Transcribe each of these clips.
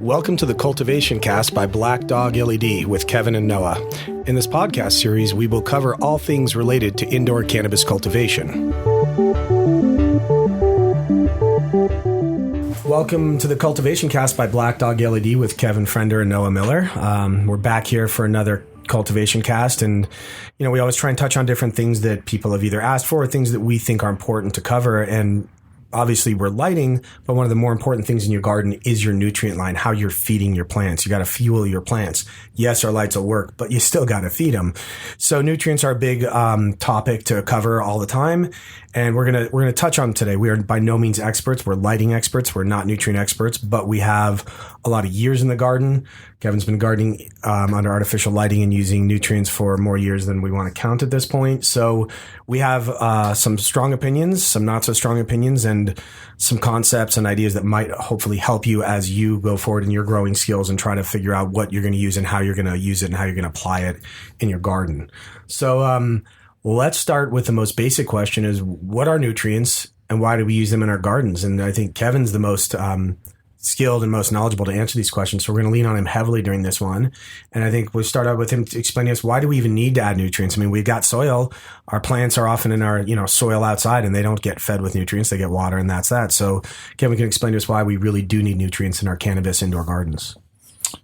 Welcome to the Cultivation Cast by Black Dog LED with Kevin and Noah. In this podcast series, we will cover all things related to indoor cannabis cultivation. Welcome to the Cultivation Cast by Black Dog LED with Kevin Frender and Noah Miller. We're back here for another Cultivation Cast, and we always try and touch on different things that people have either asked for or things that we think are important to cover. And obviously we're lighting, but one of the more important things in your garden is your nutrient line, how you're feeding your plants. You got to fuel your plants. Yes, our lights will work, but you still got to feed them. So nutrients are a big topic to cover all the time, and we're gonna touch on them today. We are by no means experts. We're lighting experts. We're not nutrient experts, but we have a lot of years in the garden. Kevin's been gardening under artificial lighting and using nutrients for more years than we want to count at this point. So we have some strong opinions, some not so strong opinions, and some concepts and ideas that might hopefully help you as you go forward in your growing skills and try to figure out what you're going to use and how you're going to use it and how you're going to apply it in your garden. So let's start with the most basic question: is what are nutrients and why do we use them in our gardens? And I think Kevin's the most skilled and most knowledgeable to answer these questions. So we're going to lean on him heavily during this one. And I think we'll start out with him to explain to us, why do we even need to add nutrients? I mean, we've got soil. Our plants are often in our, soil outside, and they don't get fed with nutrients. They get water, and that's that. So Kevin can explain to us why we really do need nutrients in our cannabis indoor gardens.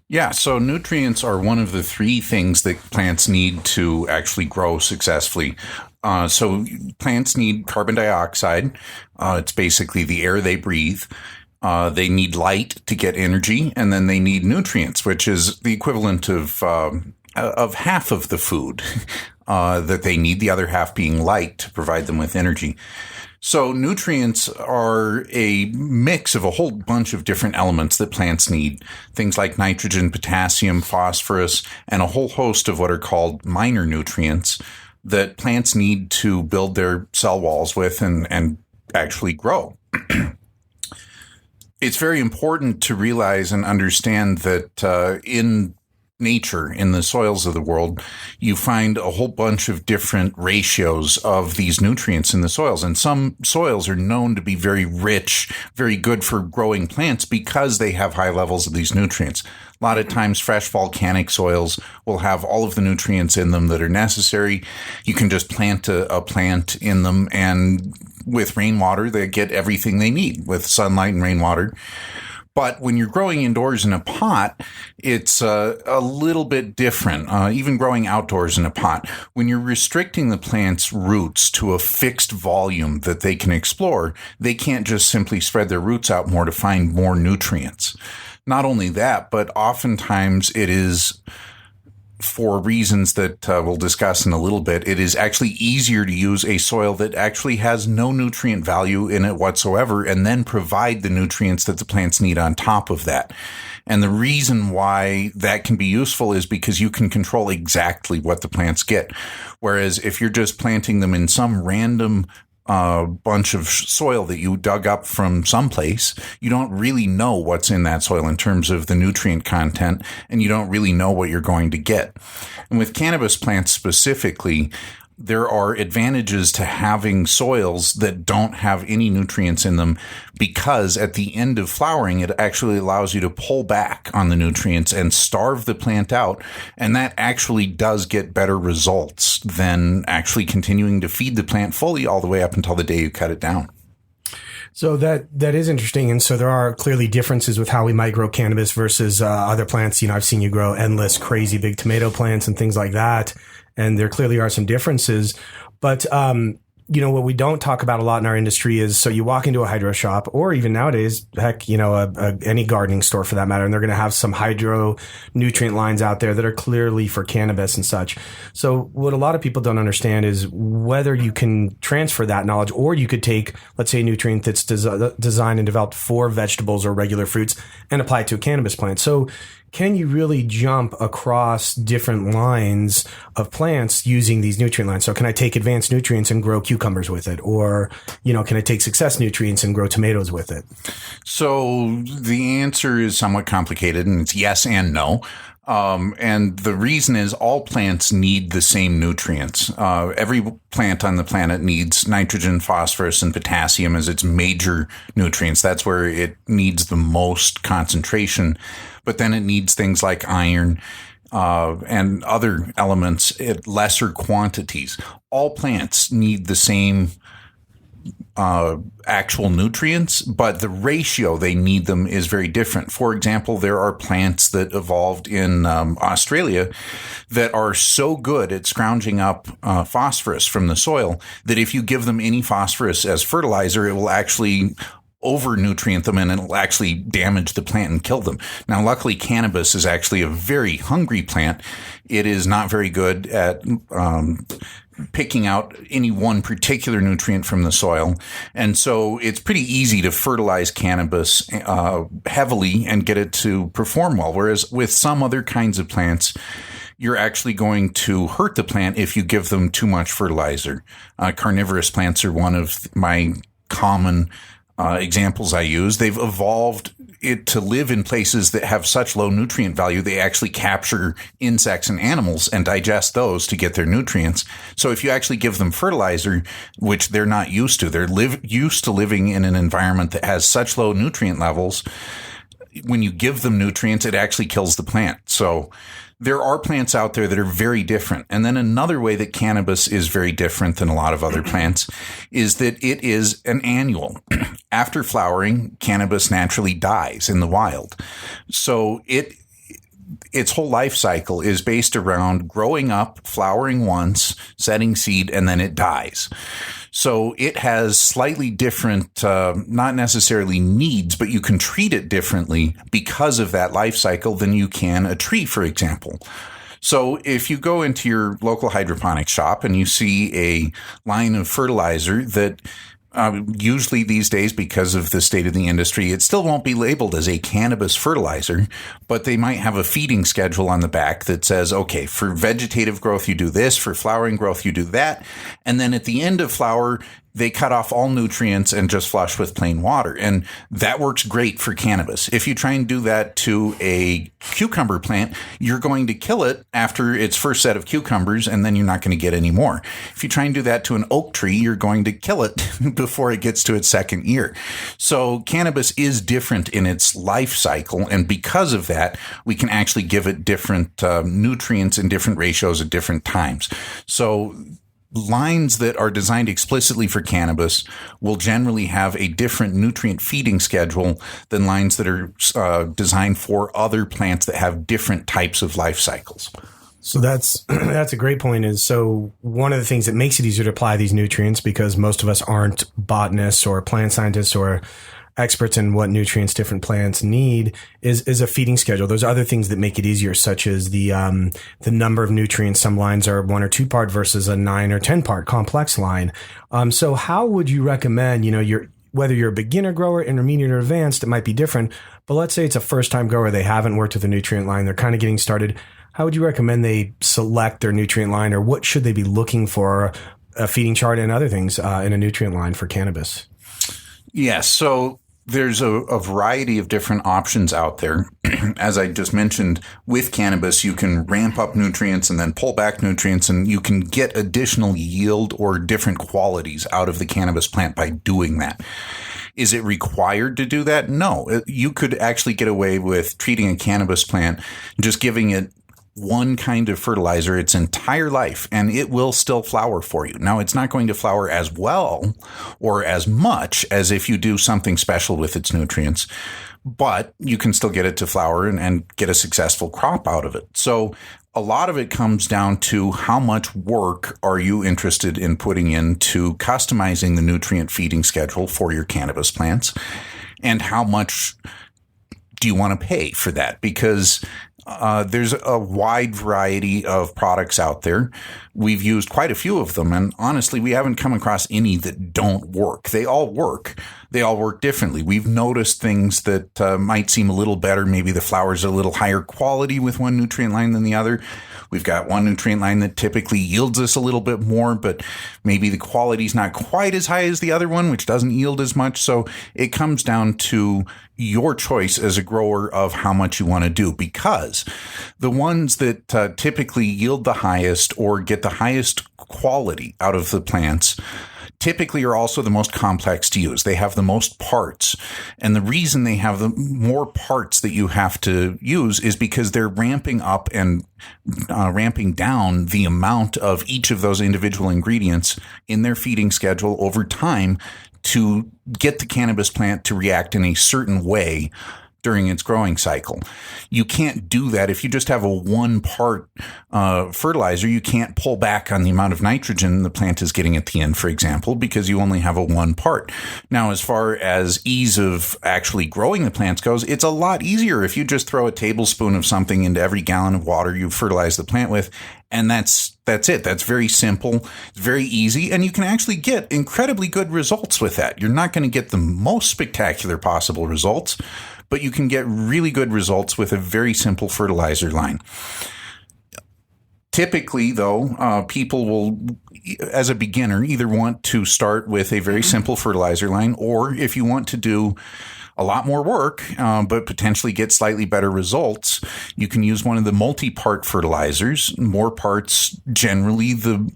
Yeah, so nutrients are one of the three things that plants need to actually grow successfully. So plants need carbon dioxide. It's basically the air they breathe. They need light to get energy, and then they need nutrients, which is the equivalent of half of the food that they need, the other half being light to provide them with energy. So nutrients are a mix of a whole bunch of different elements that plants need, things like nitrogen, potassium, phosphorus, and a whole host of what are called minor nutrients that plants need to build their cell walls with and actually grow. It's very important to realize and understand that in nature, in the soils of the world, you find a whole bunch of different ratios of these nutrients in the soils. And some soils are known to be very rich, very good for growing plants because they have high levels of these nutrients. A lot of times, fresh volcanic soils will have all of the nutrients in them that are necessary. You can just plant a plant in them, and with rainwater, they get everything they need with sunlight and rainwater. But when you're growing indoors in a pot, it's a little bit different, even growing outdoors in a pot. When you're restricting the plant's roots to a fixed volume that they can explore, they can't just simply spread their roots out more to find more nutrients. Not only that, but oftentimes it is, for reasons that we'll discuss in a little bit, it is actually easier to use a soil that actually has no nutrient value in it whatsoever and then provide the nutrients that the plants need on top of that. And the reason why that can be useful is because you can control exactly what the plants get. Whereas if you're just planting them in some random bunch of soil that you dug up from someplace, you don't really know what's in that soil in terms of the nutrient content, and you don't really know what you're going to get. And with cannabis plants specifically, there are advantages to having soils that don't have any nutrients in them, because at the end of flowering, it actually allows you to pull back on the nutrients and starve the plant out. And that actually does get better results than actually continuing to feed the plant fully all the way up until the day you cut it down. So that is interesting. And so there are clearly differences with how we might grow cannabis versus other plants. I've seen you grow endless, crazy big tomato plants and things like that. And there clearly are some differences. But, what we don't talk about a lot in our industry is, so you walk into a hydro shop, or even nowadays, heck, any gardening store for that matter, and they're going to have some hydro nutrient lines out there that are clearly for cannabis and such. So what a lot of people don't understand is whether you can transfer that knowledge, or you could take, let's say, a nutrient that's designed and developed for vegetables or regular fruits and apply it to a cannabis plant. So can you really jump across different lines of plants using these nutrient lines? So can I take advanced nutrients and grow cucumbers with it? Or, can I take success nutrients and grow tomatoes with it? So the answer is somewhat complicated, and it's yes and no. And the reason is all plants need the same nutrients. Every plant on the planet needs nitrogen, phosphorus, and potassium as its major nutrients. That's where it needs the most concentration. But then it needs things like iron and other elements at lesser quantities. All plants need the same actual nutrients, but the ratio they need them is very different. For example, there are plants that evolved in Australia that are so good at scrounging up phosphorus from the soil that if you give them any phosphorus as fertilizer, it will actually over-nutrient them and it'll actually damage the plant and kill them. Now, luckily, cannabis is actually a very hungry plant. It is not very good at picking out any one particular nutrient from the soil. And so it's pretty easy to fertilize cannabis heavily and get it to perform well. Whereas with some other kinds of plants, you're actually going to hurt the plant if you give them too much fertilizer. Carnivorous plants are one of my common examples I use. They've evolved it to live in places that have such low nutrient value. They actually capture insects and animals and digest those to get their nutrients. So if you actually give them fertilizer, which they're not used to, they're used to living in an environment that has such low nutrient levels. When you give them nutrients, it actually kills the plant. So there are plants out there that are very different. And then another way that cannabis is very different than a lot of other plants is that it is an annual. After flowering, cannabis naturally dies in the wild. So its whole life cycle is based around growing up, flowering once, setting seed, and then it dies. So it has slightly different, not necessarily needs, but you can treat it differently because of that life cycle than you can a tree, for example. So if you go into your local hydroponic shop and you see a line of fertilizer that usually these days, because of the state of the industry, it still won't be labeled as a cannabis fertilizer, but they might have a feeding schedule on the back that says, okay, for vegetative growth, you do this, for flowering growth, you do that. And then at the end of flower, they cut off all nutrients and just flush with plain water. And that works great for cannabis. If you try and do that to a cucumber plant, you're going to kill it after its first set of cucumbers, and then you're not going to get any more. If you try and do that to an oak tree, you're going to kill it before it gets to its second year. So cannabis is different in its life cycle. And because of that, we can actually give it different nutrients in different ratios at different times. So lines that are designed explicitly for cannabis will generally have a different nutrient feeding schedule than lines that are designed for other plants that have different types of life cycles. So that's a great point. Is so one of the things that makes it easier to apply these nutrients, because most of us aren't botanists or plant scientists or experts in what nutrients different plants need, is a feeding schedule. There's other things that make it easier, such as the number of nutrients. Some lines are 1 or 2 part versus a 9 or 10 part complex line. So how would you recommend, whether you're a beginner grower, intermediate, or advanced, it might be different, but let's say it's a first time grower, they haven't worked with a nutrient line, they're kind of getting started. How would you recommend they select their nutrient line, or what should they be looking for, a feeding chart and other things in a nutrient line for cannabis? Yes. So there's a variety of different options out there. As I just mentioned, with cannabis, you can ramp up nutrients and then pull back nutrients, and you can get additional yield or different qualities out of the cannabis plant by doing that. Is it required to do that? No. You could actually get away with treating a cannabis plant, just giving it one kind of fertilizer its entire life, and it will still flower for you. Now, it's not going to flower as well or as much as if you do something special with its nutrients, but you can still get it to flower and get a successful crop out of it. So a lot of it comes down to how much work are you interested in putting into customizing the nutrient feeding schedule for your cannabis plants, and how much do you want to pay for that? Because there's a wide variety of products out there. We've used quite a few of them, and honestly, we haven't come across any that don't work. They all work. they all work differently. We've noticed things that might seem a little better. Maybe the flowers are a little higher quality with one nutrient line than the other. We've got one nutrient line that typically yields us a little bit more, but maybe the quality is not quite as high as the other one, which doesn't yield as much. So it comes down to your choice as a grower of how much you want to do, because the ones that typically yield the highest or get the highest quality out of the plants typically are also the most complex to use. They have the most parts. And the reason they have the more parts that you have to use is because they're ramping up and ramping down the amount of each of those individual ingredients in their feeding schedule over time to get the cannabis plant to react in a certain way during its growing cycle. You can't do that if you just have a one part fertilizer. You can't pull back on the amount of nitrogen the plant is getting at the end, for example, because you only have a one part. Now, as far as ease of actually growing the plants goes, it's a lot easier if you just throw a tablespoon of something into every gallon of water you fertilize the plant with. And that's it. That's very simple. It's very easy. And you can actually get incredibly good results with that. You're not going to get the most spectacular possible results, but you can get really good results with a very simple fertilizer line. Typically, though, people will, as a beginner, either want to start with a very simple fertilizer line, or if you want to do a lot more work, but potentially get slightly better results, you can use one of the multi-part fertilizers. More parts, generally, the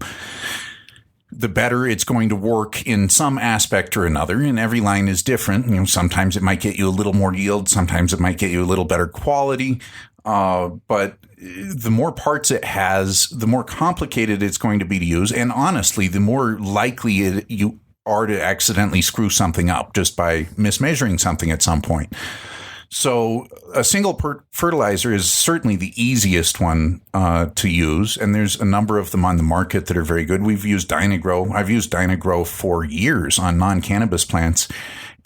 better it's going to work in some aspect or another. And every line is different. Sometimes it might get you a little more yield. Sometimes it might get you a little better quality. But the more parts it has, the more complicated it's going to be to use. And honestly, the more likely you are to accidentally screw something up just by mismeasuring something at some point. So a single fertilizer is certainly the easiest one to use, and there's a number of them on the market that are very good. We've used Dynagrow. I've used Dynagrow for years on non-cannabis plants,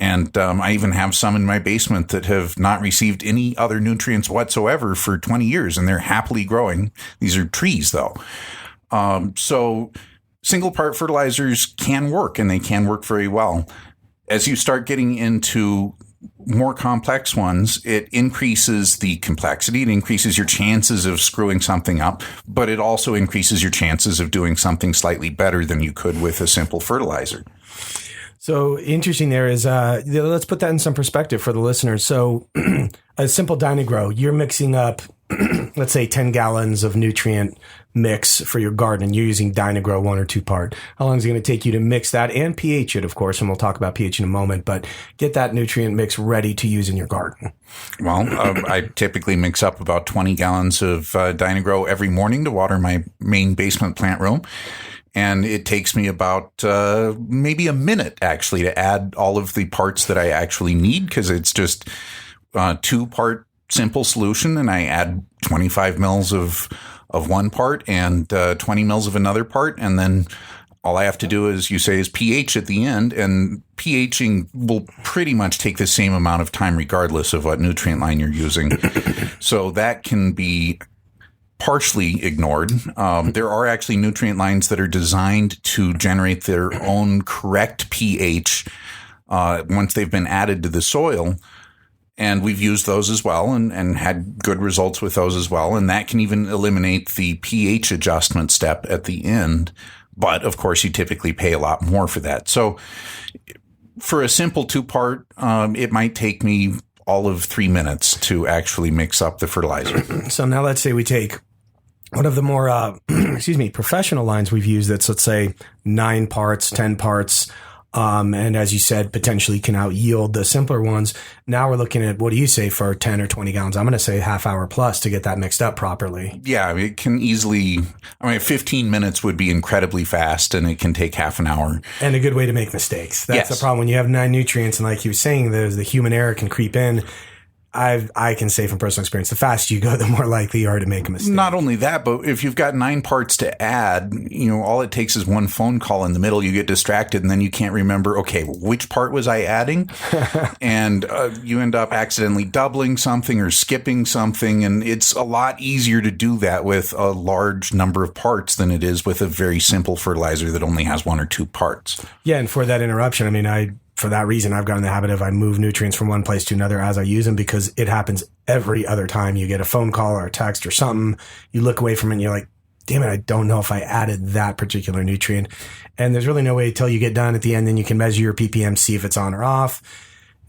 and I even have some in my basement that have not received any other nutrients whatsoever for 20 years, and they're happily growing. These are trees, though. So single-part fertilizers can work, and they can work very well. As you start getting into more complex ones, it increases the complexity. It increases your chances of screwing something up, but it also increases your chances of doing something slightly better than you could with a simple fertilizer. So interesting there is, let's put that in some perspective for the listeners. So a simple Dynagrow, you're mixing up, let's say 10 gallons of nutrient mix for your garden, and you're using Dynagrow 1 or 2 part. How long is it going to take you to mix that and pH it, of course, and we'll talk about pH in a moment, but get that nutrient mix ready to use in your garden? Well, I typically mix up about 20 gallons of Dynagrow every morning to water my main basement plant room. And it takes me about maybe a minute, actually, to add all of the parts that I actually need, because it's just 2-part simple solution, and I add 25 mils of one part and 20 mils of another part, and then all I have to do, as you say, is pH at the end, and pHing will pretty much take the same amount of time regardless of what nutrient line you're using. So that can be partially ignored. There are actually nutrient lines that are designed to generate their own correct pH once they've been added to the soil. And we've used those as well and had good results with those as well. And that can even eliminate the pH adjustment step at the end. But, of course, you typically pay a lot more for that. So for a simple 2-part, it might take me all of 3 minutes to actually mix up the fertilizer. So now let's say we take one of the more, professional lines we've used that's, let's say, 9 parts, 10 parts, and as you said, potentially can out yield the simpler ones. Now we're looking at, what do you say for 10 or 20 gallons? I'm going to say half hour plus to get that mixed up properly. Yeah, it can easily, 15 minutes would be incredibly fast, and it can take half an hour. And a good way to make mistakes. That's Yes. the problem. When you have 9 nutrients, and like you were saying, there's the human error can creep in. I can say from personal experience, the faster you go, the more likely you are to make a mistake. Not only that, but if you've got 9 parts to add, all it takes is one phone call in the middle. You get distracted, and then you can't remember, okay, which part was I adding? And you end up accidentally doubling something or skipping something. And it's a lot easier to do that with a large number of parts than it is with a very simple fertilizer that only has 1 or 2 parts. Yeah, and for that interruption, for that reason, I've gotten in the habit of I move nutrients from one place to another as I use them, because it happens every other time you get a phone call or a text or something. You look away from it and you're like, damn it, I don't know if I added that particular nutrient. And there's really no way till you get done at the end, then you can measure your ppm, see if it's on or off.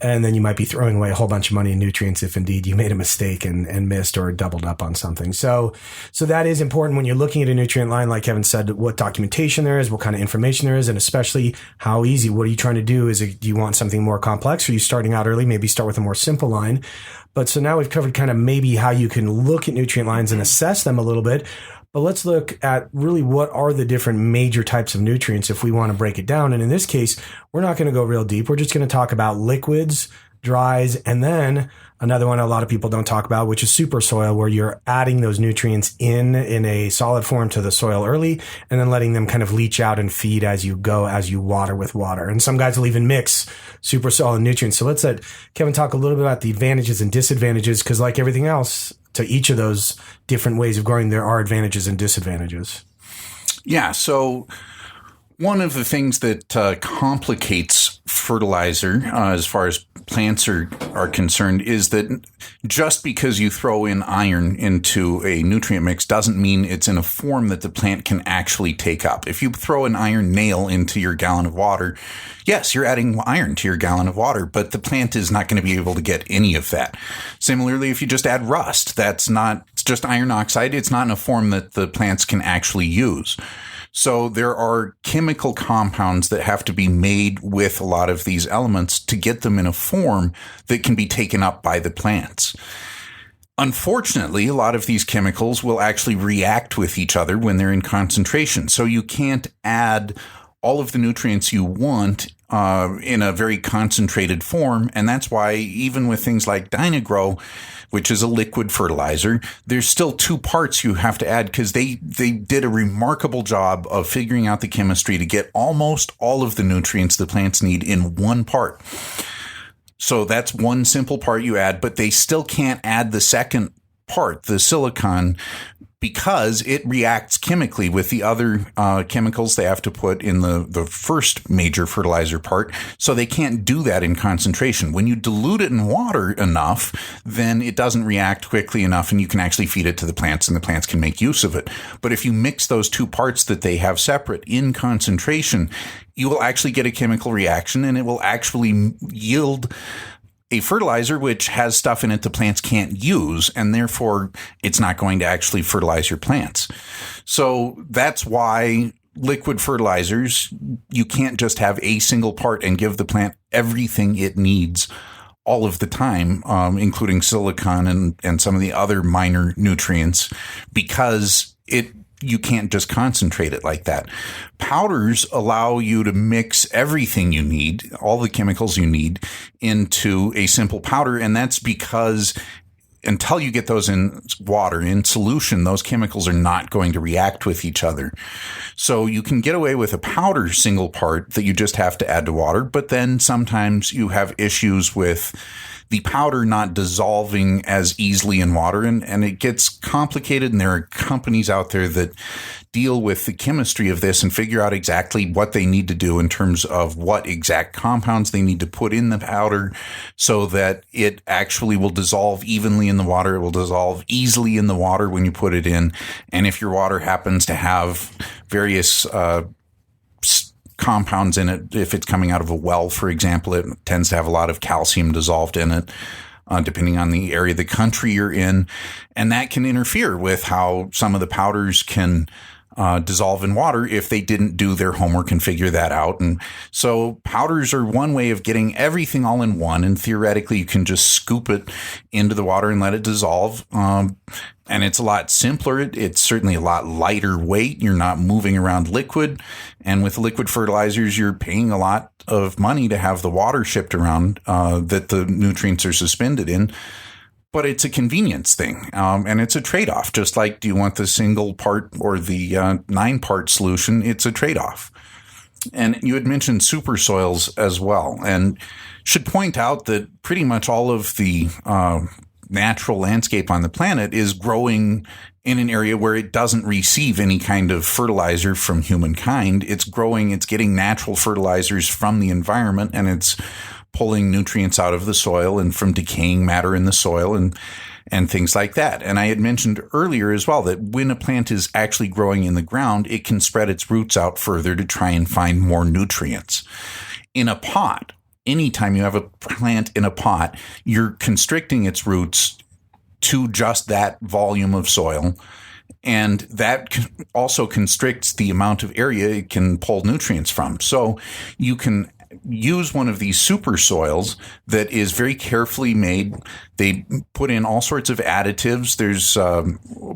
And then you might be throwing away a whole bunch of money in nutrients if indeed you made a mistake and missed or doubled up on something. So that is important when you're looking at a nutrient line, like Kevin said, what documentation there is, what kind of information there is, and especially how easy. What are you trying to do? Do you want something more complex? Or are you starting out early? Maybe start with a more simple line. But so now we've covered kind of maybe how you can look at nutrient lines and assess them a little bit. But let's look at really what are the different major types of nutrients if we want to break it down. And in this case, we're not going to go real deep. We're just going to talk about liquids, dries, and then another one a lot of people don't talk about, which is super soil, where you're adding those nutrients in a solid form to the soil early and then letting them kind of leach out and feed as you go, as you water with water. And some guys will even mix super soil and nutrients. So let's let Kevin talk a little bit about the advantages and disadvantages, because like everything else, to each of those different ways of growing, there are advantages and disadvantages. Yeah. So one of the things that complicates fertilizer as far as plants are concerned is that just because you throw in iron into a nutrient mix doesn't mean it's in a form that the plant can actually take up. If you throw an iron nail into your gallon of water, yes, you're adding iron to your gallon of water, but the plant is not going to be able to get any of that. Similarly, if you just add rust, it's just iron oxide. It's not in a form that the plants can actually use. So there are chemical compounds that have to be made with a lot of these elements to get them in a form that can be taken up by the plants. Unfortunately, a lot of these chemicals will actually react with each other when they're in concentration. So you can't add all of the nutrients you want in a very concentrated form. And that's why even with things like Dynagrow, which is a liquid fertilizer, there's still 2 parts you have to add, because they did a remarkable job of figuring out the chemistry to get almost all of the nutrients the plants need in one part. So that's one simple part you add, but they still can't add the second part, the silicon, because it reacts chemically with the other chemicals they have to put in the first major fertilizer part. So they can't do that in concentration. When you dilute it in water enough, then it doesn't react quickly enough and you can actually feed it to the plants and the plants can make use of it. But if you mix those 2 parts that they have separate in concentration, you will actually get a chemical reaction and it will actually yield a fertilizer which has stuff in it the plants can't use, and therefore it's not going to actually fertilize your plants. So that's why liquid fertilizers, you can't just have a single part and give the plant everything it needs all of the time, including silicon and some of the other minor nutrients, because you can't just concentrate it like that. Powders allow you to mix everything you need, all the chemicals you need, into a simple powder. And that's because until you get those in water, in solution, those chemicals are not going to react with each other. So you can get away with a powder single part that you just have to add to water, but then sometimes you have issues with the powder not dissolving as easily in water, and it gets complicated, and there are companies out there that deal with the chemistry of this and figure out exactly what they need to do in terms of what exact compounds they need to put in the powder so that it actually will dissolve evenly in the water. It will dissolve easily in the water when you put it in. And if your water happens to have various compounds in it, if it's coming out of a well, for example, it tends to have a lot of calcium dissolved in it, depending on the area of the country you're in. And that can interfere with how some of the powders can dissolve in water if they didn't do their homework and figure that out. And so powders are one way of getting everything all in one. And theoretically, you can just scoop it into the water and let it dissolve. And it's a lot simpler. It's certainly a lot lighter weight. You're not moving around liquid. And with liquid fertilizers, you're paying a lot of money to have the water shipped around that the nutrients are suspended in. But it's a convenience thing, and it's a trade-off. Just like, do you want the single part or the 9-part solution? It's a trade-off. And you had mentioned super soils as well, and should point out that pretty much all of the natural landscape on the planet is growing in an area where it doesn't receive any kind of fertilizer from humankind. It's growing, it's getting natural fertilizers from the environment, and it's pulling nutrients out of the soil and from decaying matter in the soil and things like that. And I had mentioned earlier as well that when a plant is actually growing in the ground, it can spread its roots out further to try and find more nutrients. In a pot, anytime you have a plant in a pot, you're constricting its roots to just that volume of soil. And that also constricts the amount of area it can pull nutrients from. So you can use one of these super soils that is very carefully made. They put in all sorts of additives. There's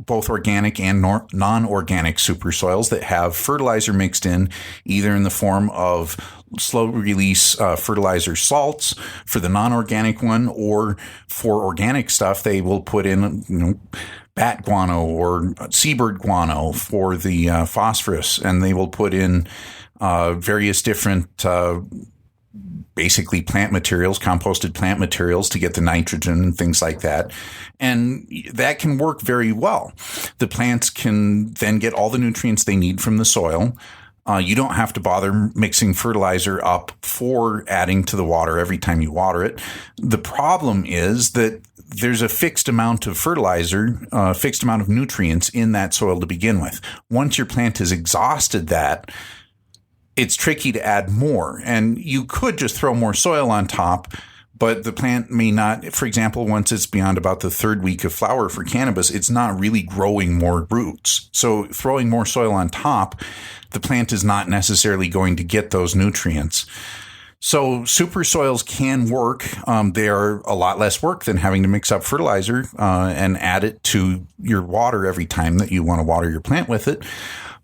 both organic and non-organic super soils that have fertilizer mixed in, either in the form of slow release fertilizer salts for the non-organic one, or for organic stuff, they will put in, bat guano or seabird guano for the phosphorus, and they will put in various different basically plant materials, composted plant materials to get the nitrogen and things like that. And that can work very well. The plants can then get all the nutrients they need from the soil. You don't have to bother mixing fertilizer up for adding to the water every time you water it. The problem is that there's a fixed amount of fertilizer, fixed amount of nutrients in that soil to begin with. Once your plant has exhausted that, it's tricky to add more. And you could just throw more soil on top, but the plant may not. For example, once it's beyond about the third week of flower for cannabis, it's not really growing more roots. So throwing more soil on top, the plant is not necessarily going to get those nutrients. So super soils can work. They are a lot less work than having to mix up fertilizer and add it to your water every time that you want to water your plant with it.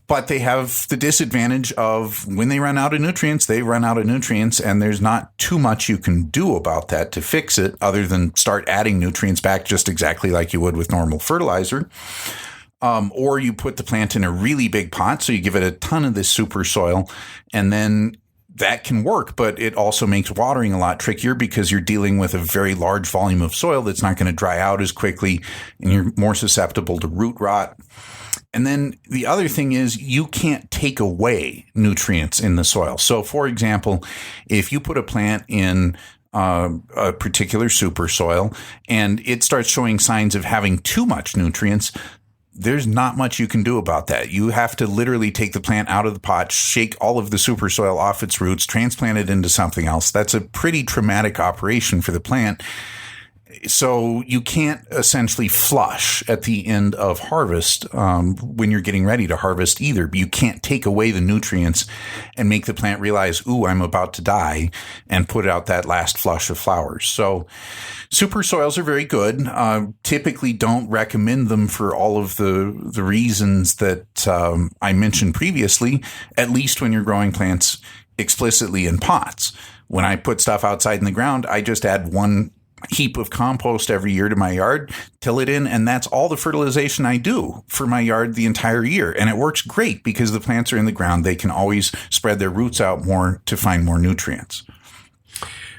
But they have the disadvantage of when they run out of nutrients, they run out of nutrients, and there's not too much you can do about that to fix it other than start adding nutrients back just exactly like you would with normal fertilizer. Or you put the plant in a really big pot, so you give it a ton of this super soil, and then that can work, but it also makes watering a lot trickier because you're dealing with a very large volume of soil that's not going to dry out as quickly, and you're more susceptible to root rot. And then the other thing is you can't take away nutrients in the soil. So, for example, if you put a plant in a particular super soil and it starts showing signs of having too much nutrients, there's not much you can do about that. You have to literally take the plant out of the pot, shake all of the super soil off its roots, transplant it into something else. That's a pretty traumatic operation for the plant. So you can't essentially flush at the end of harvest when you're getting ready to harvest either. You can't take away the nutrients and make the plant realize, ooh, I'm about to die, and put out that last flush of flowers. So super soils are very good. Typically don't recommend them for all of the reasons that I mentioned previously, at least when you're growing plants explicitly in pots. When I put stuff outside in the ground, I just add one heap of compost every year to my yard, till it in, and that's all the fertilization I do for my yard the entire year. And it works great because the plants are in the ground. They can always spread their roots out more to find more nutrients.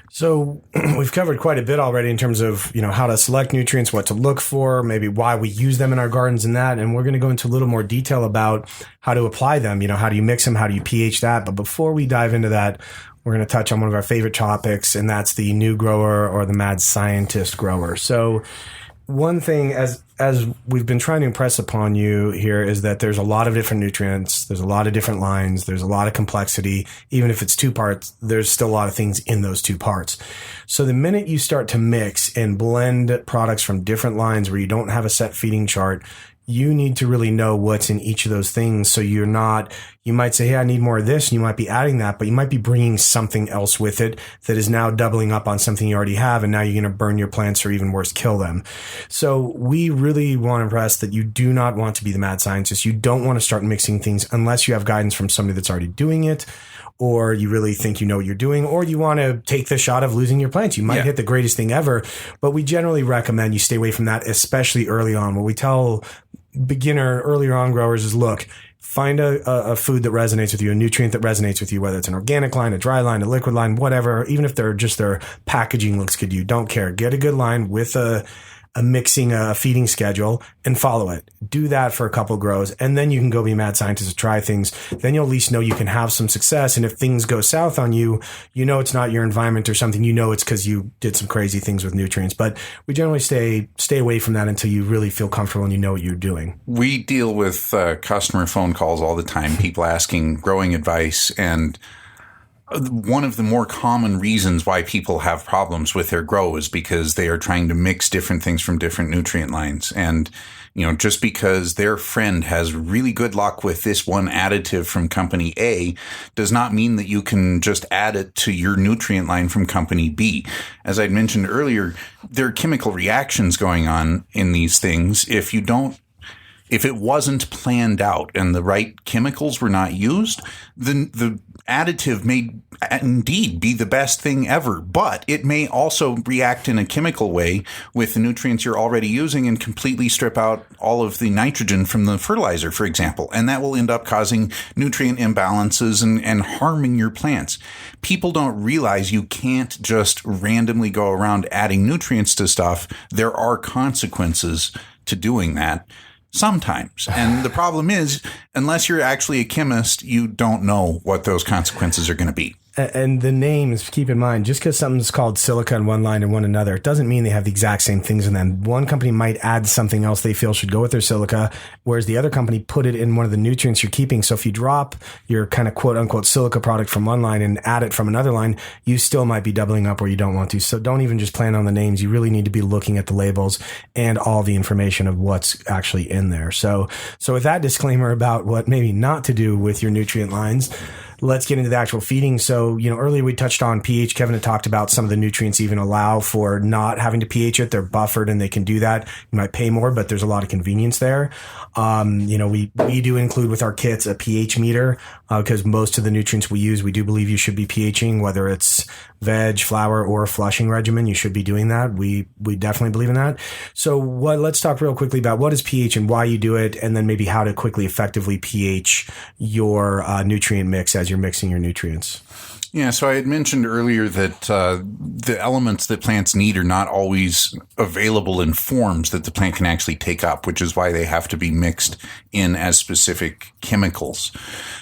So we've covered quite a bit already in terms of, how to select nutrients, what to look for, maybe why we use them in our gardens and that. And we're going to go into a little more detail about how to apply them. How do you mix them? How do you pH that? But before we dive into that, we're going to touch on one of our favorite topics, and that's the new grower or the mad scientist grower. So one thing, as we've been trying to impress upon you here, is that there's a lot of different nutrients. There's a lot of different lines. There's a lot of complexity. Even if it's two parts, there's still a lot of things in those two parts. So the minute you start to mix and blend products from different lines where you don't have a set feeding chart, you need to really know what's in each of those things. So you might say, hey, I need more of this. And you might be adding that, but you might be bringing something else with it that is now doubling up on something you already have. And now you're going to burn your plants or even worse, kill them. So we really want to impress that you do not want to be the mad scientist. You don't want to start mixing things unless you have guidance from somebody that's already doing it, or you really think you know what you're doing, or you want to take the shot of losing your plants. You might hit the greatest thing ever, but we generally recommend you stay away from that, especially early on. What we tell earlier on growers is, look, find a food that resonates with you, a nutrient that resonates with you, whether it's an organic line, a dry line, a liquid line, whatever. Even if they're just their packaging looks good to you, don't care. Get a good line with a mixing, a feeding schedule, and follow it. Do that for a couple grows, and then you can go be a mad scientist and try things. Then you'll at least know you can have some success. And if things go south on you, you know it's not your environment or something. You know it's because you did some crazy things with nutrients. But we generally stay away from that until you really feel comfortable and you know what you're doing. We deal with customer phone calls all the time, people asking growing advice, and one of the more common reasons why people have problems with their grow is because they are trying to mix different things from different nutrient lines. And, just because their friend has really good luck with this one additive from company A does not mean that you can just add it to your nutrient line from company B. As I'd mentioned earlier, there are chemical reactions going on in these things. If it wasn't planned out and the right chemicals were not used, then the additive may indeed be the best thing ever, but it may also react in a chemical way with the nutrients you're already using and completely strip out all of the nitrogen from the fertilizer, for example. And that will end up causing nutrient imbalances and harming your plants. People don't realize you can't just randomly go around adding nutrients to stuff. There are consequences to doing that. Sometimes. And the problem is, unless you're actually a chemist, you don't know what those consequences are going to be. And the names, keep in mind, just because something's called silica in one line and one another, it doesn't mean they have the exact same things in them. One company might add something else they feel should go with their silica, whereas the other company put it in one of the nutrients you're keeping. So if you drop your kind of quote unquote silica product from one line and add it from another line, you still might be doubling up where you don't want to. So don't even just plan on the names. You really need to be looking at the labels and all the information of what's actually in there. So with that disclaimer about what maybe not to do with your nutrient lines, let's get into the actual feeding. So, earlier we touched on pH. Kevin had talked about some of the nutrients even allow for not having to pH it. They're buffered and they can do that. You might pay more, but there's a lot of convenience there. We do include with our kits a pH meter because most of the nutrients we use, we do believe you should be pHing, whether it's veg, flower, or flushing regimen. You should be doing that. We definitely believe in that. So let's talk real quickly about what is pH and why you do it, and then maybe how to quickly, effectively pH your nutrient mix as you're mixing your nutrients. Yeah, so I had mentioned earlier that the elements that plants need are not always available in forms that the plant can actually take up, which is why they have to be mixed in as specific chemicals.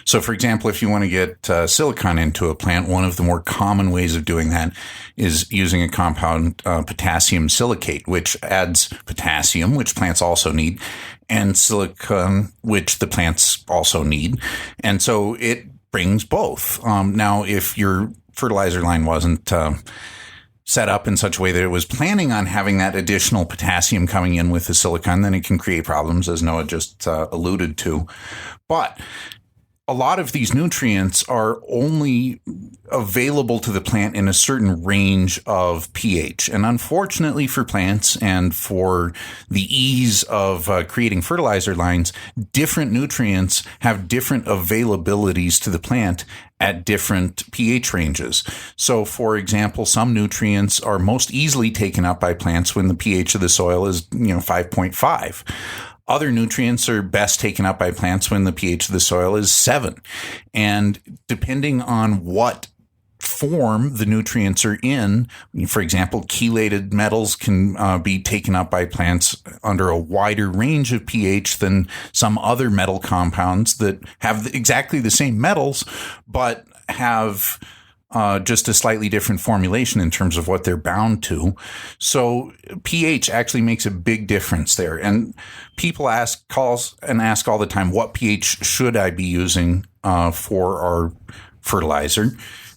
So, for example, if you want to get silicon into a plant, one of the more common ways of doing that is using a compound, potassium silicate, which adds potassium, which plants also need, and silicon, which the plants also need. And so it brings both. Now, if your fertilizer line wasn't set up in such a way that it was planning on having that additional potassium coming in with the silicon, then it can create problems, as Noah just alluded to. But a lot of these nutrients are only available to the plant in a certain range of pH. And unfortunately for plants and for the ease of creating fertilizer lines, different nutrients have different availabilities to the plant at different pH ranges. So, for example, some nutrients are most easily taken up by plants when the pH of the soil is, 5.5. Other nutrients are best taken up by plants when the pH of the soil is 7. And depending on what form the nutrients are in, for example, chelated metals can be taken up by plants under a wider range of pH than some other metal compounds that have exactly the same metals, but have just a slightly different formulation in terms of what they're bound to. So pH actually makes a big difference there. And people ask all the time, what pH should I be using for our fertilizer?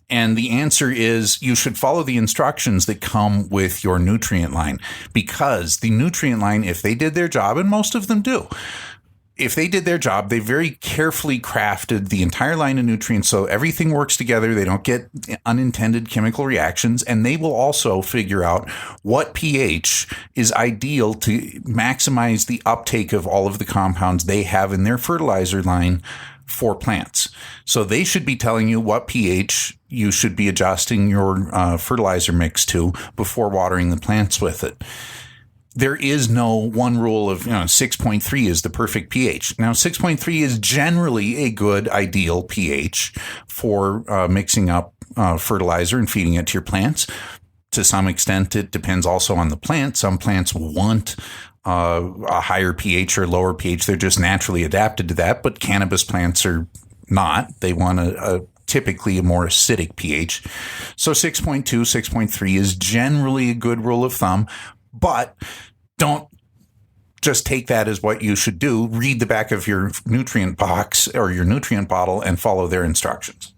And the answer is you should follow the instructions that come with your nutrient line, because the nutrient line, if they did their job, and most of them do, if they did their job, they very carefully crafted the entire line of nutrients so everything works together. They don't get unintended chemical reactions, and they will also figure out what pH is ideal to maximize the uptake of all of the compounds they have in their fertilizer line for plants. So they should be telling you what pH you should be adjusting your fertilizer mix to before watering the plants with it. There is no one rule of 6.3 is the perfect pH. Now, 6.3 is generally a good ideal pH for mixing up fertilizer and feeding it to your plants. To some extent, it depends also on the plant. Some plants want a higher pH or lower pH. They're just naturally adapted to that. But cannabis plants are not. They want typically a more acidic pH. So 6.2, 6.3 is generally a good rule of thumb, but don't just take that as what you should do. Read the back of your nutrient box or your nutrient bottle and follow their instructions.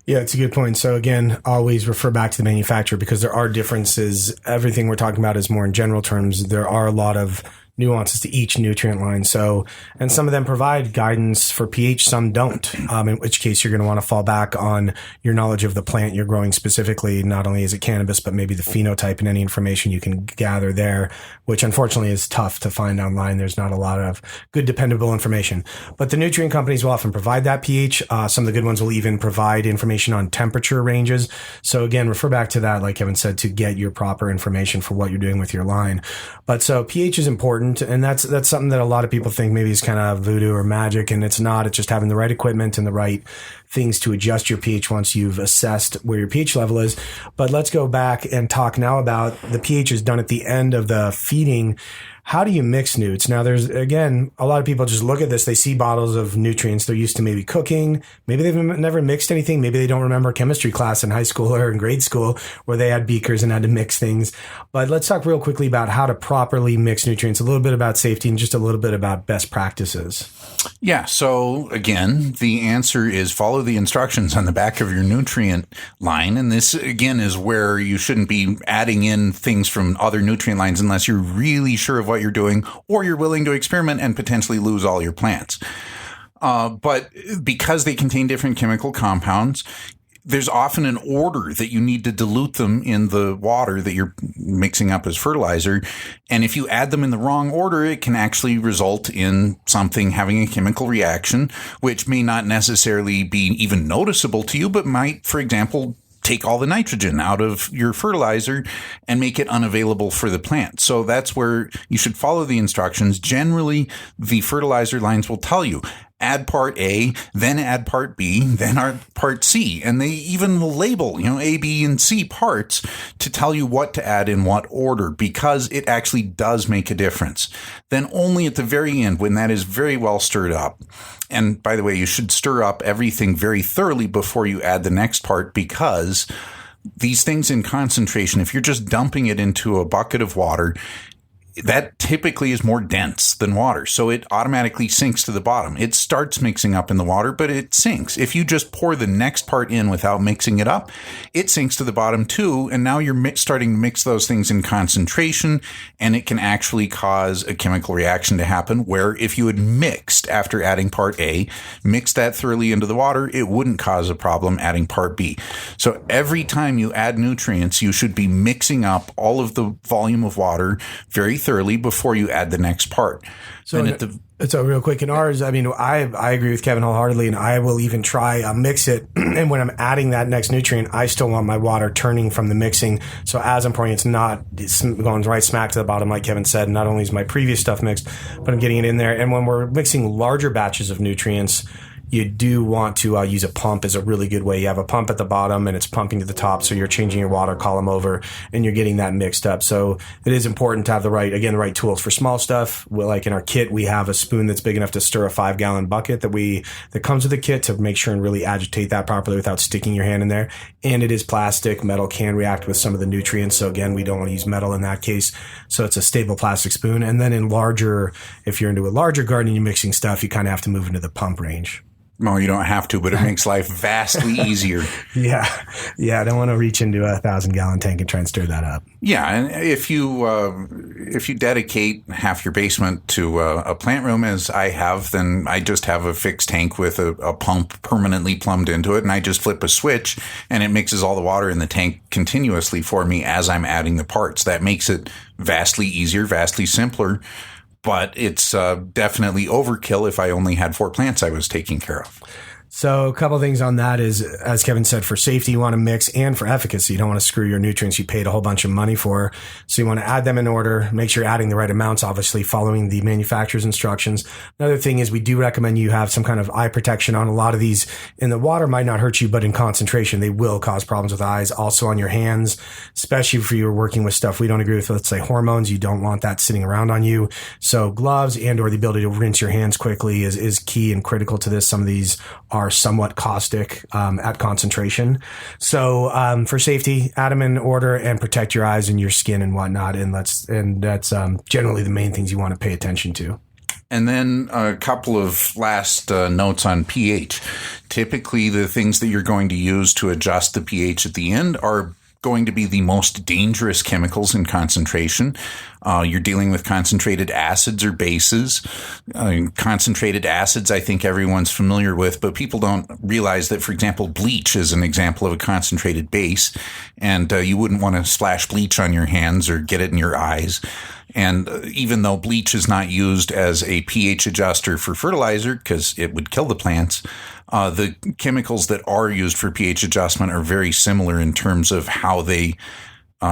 Yeah, it's a good point. So again, always refer back to the manufacturer because there are differences. Everything we're talking about is more in general terms. There are a lot of nuances to each nutrient line. So, and some of them provide guidance for pH, some don't, in which case you're going to want to fall back on your knowledge of the plant you're growing specifically. Not only is it cannabis, but maybe the phenotype and any information you can gather there, which unfortunately is tough to find online. There's not a lot of good dependable information, but the nutrient companies will often provide that pH. Some of the good ones will even provide information on temperature ranges. So again, refer back to that, like Kevin said, to get your proper information for what you're doing with your line. But so pH is important. And that's something that a lot of people think maybe is kind of voodoo or magic, and it's not. It's just having the right equipment and the right things to adjust your pH once you've assessed where your pH level is. But let's go back and talk now about the pH is done at the end of the feeding. How do you mix nutes? Now, there's, again, a lot of people just look at this. They see bottles of nutrients. They're used to maybe cooking. Maybe they've never mixed anything. Maybe they don't remember chemistry class in high school or in grade school where they had beakers and had to mix things. But let's talk real quickly about how to properly mix nutrients, a little bit about safety, and just a little bit about best practices. Yeah. So again, the answer is follow the instructions on the back of your nutrient line. And this, again, is where you shouldn't be adding in things from other nutrient lines unless you're really sure of what you're doing or you're willing to experiment and potentially lose all your plants. But because they contain different chemical compounds, there's often an order that you need to dilute them in the water that you're mixing up as fertilizer. And if you add them in the wrong order, it can actually result in something having a chemical reaction, which may not necessarily be even noticeable to you, but might, for example, take all the nitrogen out of your fertilizer and make it unavailable for the plant. So that's where you should follow the instructions. Generally, the fertilizer lines will tell you, add part A, then add part B, then add part C. And they even will label, A, B, and C parts to tell you what to add in what order, because it actually does make a difference. Then only at the very end, when that is very well stirred up. And by the way, you should stir up everything very thoroughly before you add the next part, because these things in concentration, if you're just dumping it into a bucket of water, that typically is more dense than water. So it automatically sinks to the bottom. It starts mixing up in the water, but it sinks. If you just pour the next part in without mixing it up, it sinks to the bottom too. And now you're starting to mix those things in concentration, and it can actually cause a chemical reaction to happen where if you had mixed after adding part A, mixed that thoroughly into the water, it wouldn't cause a problem adding part B. So every time you add nutrients, you should be mixing up all of the volume of water very thoroughly before you add the next part. So, so real quick, in ours, I mean, I agree with Kevin wholeheartedly, and I will even try mix it. And when I'm adding that next nutrient, I still want my water turning from the mixing. So as I'm pouring, it's going right smack to the bottom, like Kevin said. Not only is my previous stuff mixed, but I'm getting it in there. And when we're mixing larger batches of nutrients, you do want to use a pump is a really good way. You have a pump at the bottom and it's pumping to the top. So you're changing your water column over and you're getting that mixed up. So it is important to have the right tools for small stuff. Like in our kit, we have a spoon that's big enough to stir a 5-gallon bucket that comes with the kit to make sure and really agitate that properly without sticking your hand in there. And it is plastic. Metal can react with some of the nutrients. So again, we don't want to use metal in that case. So it's a stable plastic spoon. And then if you're into a larger garden and you're mixing stuff, you kind of have to move into the pump range. No, you don't have to, but it makes life vastly easier. Yeah. I don't want to reach into a 1,000-gallon tank and try and stir that up. Yeah, and if you dedicate half your basement to a plant room, as I have, then I just have a fixed tank with a pump permanently plumbed into it, and I just flip a switch, and it mixes all the water in the tank continuously for me as I'm adding the parts. That makes it vastly easier, vastly simpler. But it's definitely overkill if I only had 4 plants I was taking care of. So a couple of things on that is, as Kevin said, for safety, you want to mix, and for efficacy, you don't want to screw your nutrients you paid a whole bunch of money for. So you want to add them in order, make sure you're adding the right amounts, obviously following the manufacturer's instructions. Another thing is we do recommend you have some kind of eye protection on. A lot of these in the water might not hurt you, but in concentration, they will cause problems with eyes. Also on your hands, especially if you're working with stuff we don't agree with, let's say hormones, you don't want that sitting around on you. So gloves and or the ability to rinse your hands quickly is key and critical to this. Some of these are somewhat caustic at concentration. So for safety, add them in order and protect your eyes and your skin and whatnot. And that's generally the main things you want to pay attention to. And then a couple of last notes on pH. Typically, the things that you're going to use to adjust the pH at the end are going to be the most dangerous chemicals in concentration. You're dealing with concentrated acids or bases. Concentrated acids, I think everyone's familiar with, but people don't realize that, for example, bleach is an example of a concentrated base, and you wouldn't want to splash bleach on your hands or get it in your eyes. And even though bleach is not used as a pH adjuster for fertilizer because it would kill the plants, the chemicals that are used for pH adjustment are very similar in terms of how they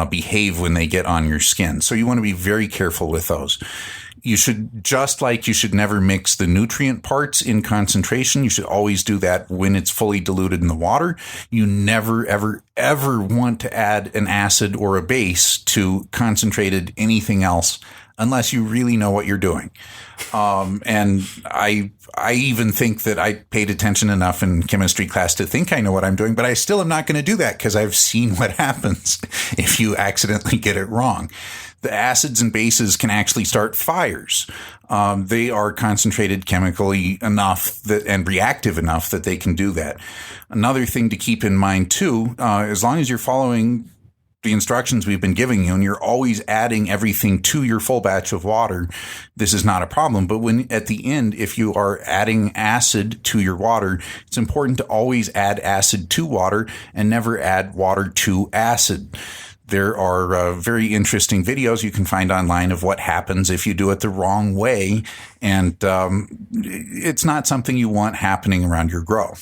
behave when they get on your skin. So you want to be very careful with those. You should, just like you should never mix the nutrient parts in concentration, you should always do that when it's fully diluted in the water. You never, ever, ever want to add an acid or a base to concentrated anything else unless you really know what you're doing. And I even think that I paid attention enough in chemistry class to think I know what I'm doing, but I still am not going to do that because I've seen what happens if you accidentally get it wrong. The acids and bases can actually start fires. They are concentrated chemically enough and reactive enough that they can do that. Another thing to keep in mind too, as long as you're following the instructions we've been giving you and you're always adding everything to your full batch of water, this is not a problem. But when at the end, if you are adding acid to your water, it's important to always add acid to water and never add water to acid. There are very interesting videos you can find online of what happens if you do it the wrong way. And it's not something you want happening around your grow.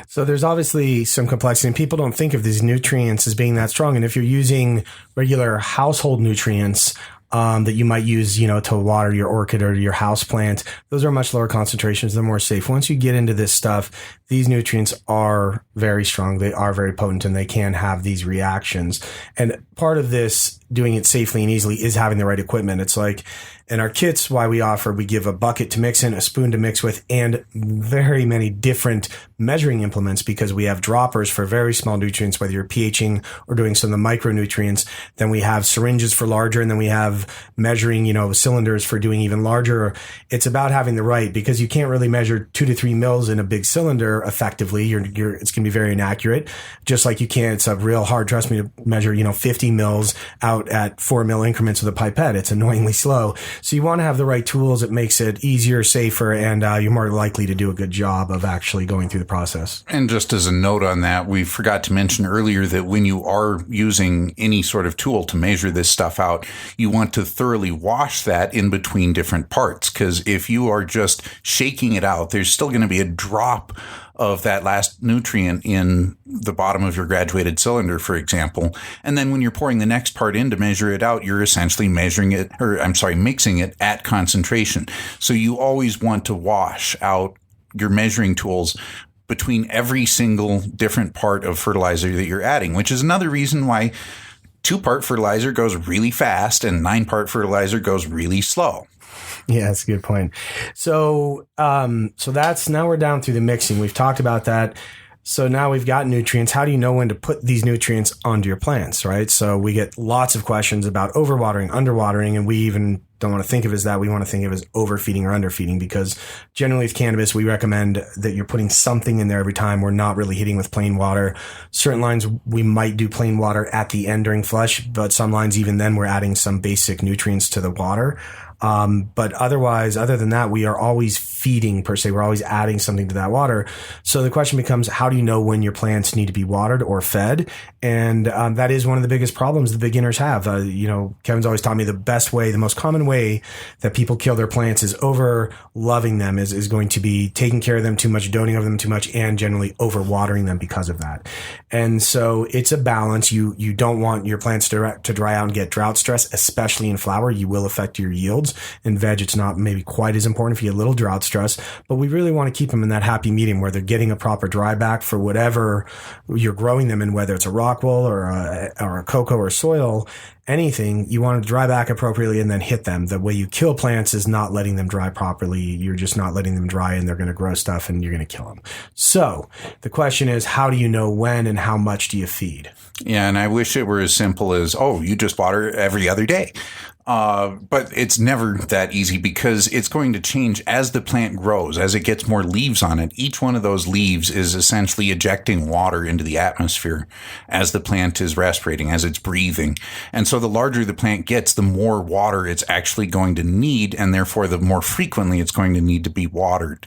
So there's obviously some complexity, and people don't think of these nutrients as being that strong. And if you're using regular household nutrients that you might use, to water your orchid or your house plant, those are much lower concentrations. They're more safe. Once you get into this stuff, these nutrients are very strong. They are very potent, and they can have these reactions. And part of this, doing it safely and easily, is having the right equipment. It's like in our kits, we give a bucket to mix in, a spoon to mix with, and very many different measuring implements, because we have droppers for very small nutrients, whether you're pHing or doing some of the micronutrients. Then we have syringes for larger, and then we have measuring, cylinders for doing even larger. It's about having the right, because you can't really measure 2 to 3 mils in a big cylinder effectively. It's going to be very inaccurate. Just like you can't, it's a real hard, trust me, to measure, 50 mils out at 4 mil increments with a pipette. It's annoyingly slow. So you want to have the right tools. It makes it easier, safer, and you're more likely to do a good job of actually going through the process. And just as a note on that, we forgot to mention earlier that when you are using any sort of tool to measure this stuff out, you want to thoroughly wash that in between different parts. Because if you are just shaking it out, there's still going to be a drop of that last nutrient in the bottom of your graduated cylinder, for example. And then when you're pouring the next part in to measure it out, you're essentially mixing it at concentration. So you always want to wash out your measuring tools between every single different part of fertilizer that you're adding, which is another reason why 2-part fertilizer goes really fast and 9-part fertilizer goes really slow. Yeah, that's a good point. So, that's, now we're down through the mixing. We've talked about that. So now we've got nutrients. How do you know when to put these nutrients onto your plants, right? So we get lots of questions about overwatering, underwatering, and we even don't want to think of it as that. We want to think of it as overfeeding or underfeeding, because generally with cannabis, we recommend that you're putting something in there every time. We're not really hitting with plain water. Certain lines, we might do plain water at the end during flush, but some lines, even then, we're adding some basic nutrients to the water. But otherwise, other than that, we are always feeding per se. We're always adding something to that water. So the question becomes, how do you know when your plants need to be watered or fed? And that is one of the biggest problems the beginners have. Kevin's always taught me the best way, the most common way that people kill their plants is over loving them, is going to be taking care of them too much, doting over them too much, and generally over watering them because of that. And so it's a balance. You don't want your plants to dry out and get drought stress, especially in flower. You will affect your yields. In veg, it's not maybe quite as important if you get a little drought stress, but we really want to keep them in that happy medium where they're getting a proper dry back for whatever you're growing them in, whether it's a rock wool or a cocoa or soil, anything. You want to dry back appropriately and then hit them. The way you kill plants is not letting them dry properly. You're just not letting them dry, and they're going to grow stuff and you're going to kill them. So the question is, how do you know when and how much do you feed? Yeah, and I wish it were as simple as, you just water every other day. But it's never that easy because it's going to change as the plant grows, as it gets more leaves on it. Each one of those leaves is essentially ejecting water into the atmosphere as the plant is respirating, as it's breathing. And so the larger the plant gets, the more water it's actually going to need, and therefore the more frequently it's going to need to be watered,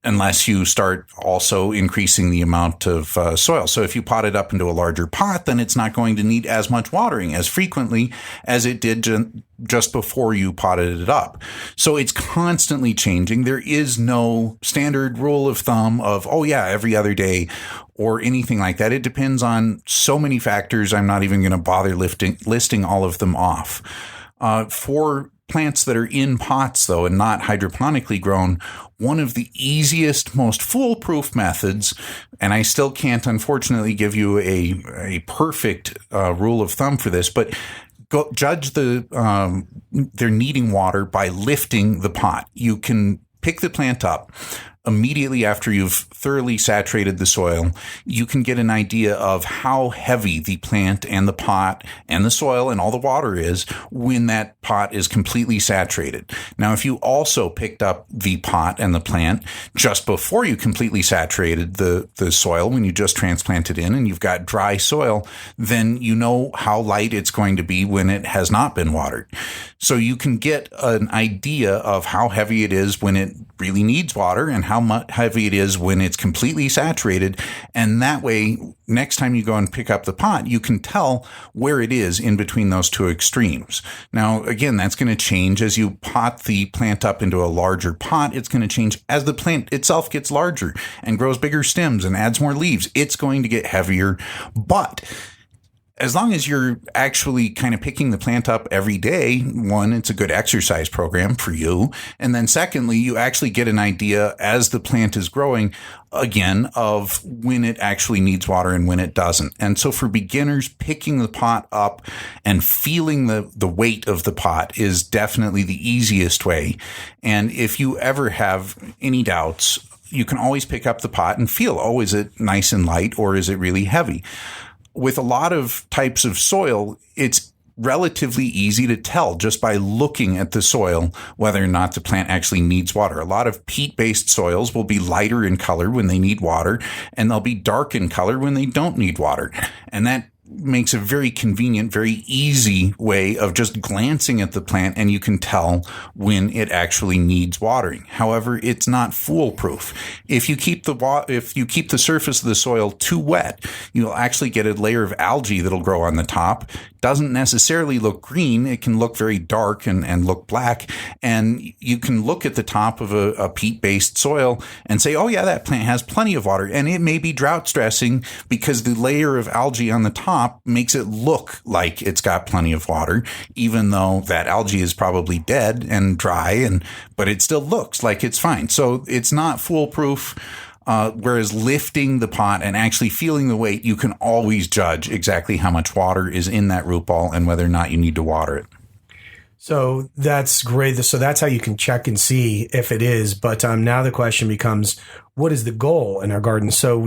unless you start also increasing the amount of soil. So if you pot it up into a larger pot, then it's not going to need as much watering as frequently as it did just before you potted it up. So it's constantly changing. There is no standard rule of thumb of, every other day or anything like that. It depends on so many factors. I'm not even going to bother listing all of them off. For plants that are in pots, though, and not hydroponically grown, one of the easiest, most foolproof methods, and I still can't, unfortunately, give you a perfect rule of thumb for this, but judge they're needing water by lifting the pot. You can pick the plant up immediately after you've thoroughly saturated the soil. You can get an idea of how heavy the plant and the pot and the soil and all the water is when that pot is completely saturated. Now, if you also picked up the pot and the plant just before you completely saturated the soil, when you just transplanted in and you've got dry soil, then you know how light it's going to be when it has not been watered. So you can get an idea of how heavy it is when it really needs water and how much heavy it is when it's completely saturated. And that way, next time you go and pick up the pot, you can tell where it is in between those two extremes. Now, again, that's going to change as you pot the plant up into a larger pot. It's going to change as the plant itself gets larger and grows bigger stems and adds more leaves. It's going to get heavier, but as long as you're actually kind of picking the plant up every day, one, it's a good exercise program for you. And then secondly, you actually get an idea as the plant is growing, again, of when it actually needs water and when it doesn't. And so for beginners, picking the pot up and feeling the weight of the pot is definitely the easiest way. And if you ever have any doubts, you can always pick up the pot and feel, is it nice and light or is it really heavy? With a lot of types of soil, it's relatively easy to tell just by looking at the soil whether or not the plant actually needs water. A lot of peat-based soils will be lighter in color when they need water, and they'll be dark in color when they don't need water. And that makes a very convenient, very easy way of just glancing at the plant, and you can tell when it actually needs watering. However, it's not foolproof. If you keep the surface of the soil too wet, you'll actually get a layer of algae that'll grow on the top. Doesn't necessarily look green. It can look very dark and look black. And you can look at the top of a peat-based soil and say, that plant has plenty of water. And it may be drought stressing because the layer of algae on the top makes it look like it's got plenty of water, even though that algae is probably dead and dry, but it still looks like it's fine. So it's not foolproof. Whereas lifting the pot and actually feeling the weight, you can always judge exactly how much water is in that root ball and whether or not you need to water it. So that's great. So that's how you can check and see if it is. But now the question becomes, what is the goal in our garden? So,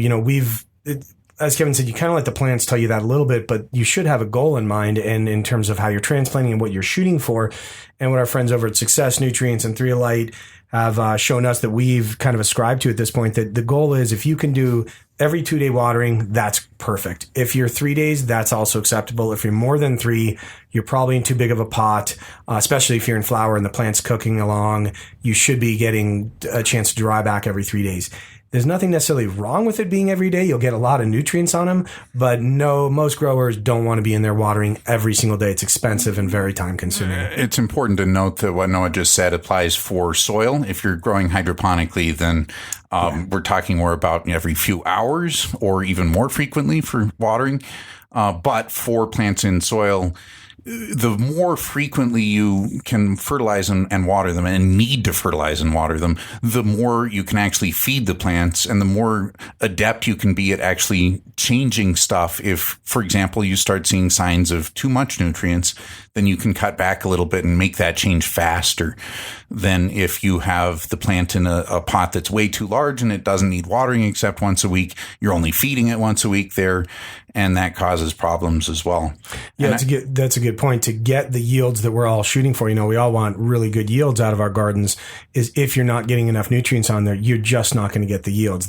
as Kevin said, you kind of let the plants tell you that a little bit, but you should have a goal in mind and in terms of how you're transplanting and what you're shooting for. And what our friends over at Success Nutrients and 3Light have shown us that we've kind of ascribed to at this point, that the goal is if you can do every 2-day watering, that's perfect. If you're 3 days, that's also acceptable. If you're more than 3, you're probably in too big of a pot, especially if you're in flower and the plant's cooking along. You should be getting a chance to dry back every 3 days. There's nothing necessarily wrong with it being every day. You'll get a lot of nutrients on them, but no, most growers don't want to be in there watering every single day. It's expensive and very time consuming. It's important to note that what Noah just said applies for soil. If you're growing hydroponically, then we're talking more about every few hours or even more frequently for watering. But for plants in soil, the more frequently you can fertilize and water them and need to fertilize and water them, the more you can actually feed the plants and the more adept you can be at actually changing stuff. If, for example, you start seeing signs of too much nutrients, then you can cut back a little bit and make that change faster than if you have the plant in a pot that's way too large and it doesn't need watering except once a week. You're only feeding it once a week there, and that causes problems as well. Yeah, that's a good point. To get the yields that we're all shooting for, we all want really good yields out of our gardens, is if you're not getting enough nutrients on there, you're just not going to get the yields.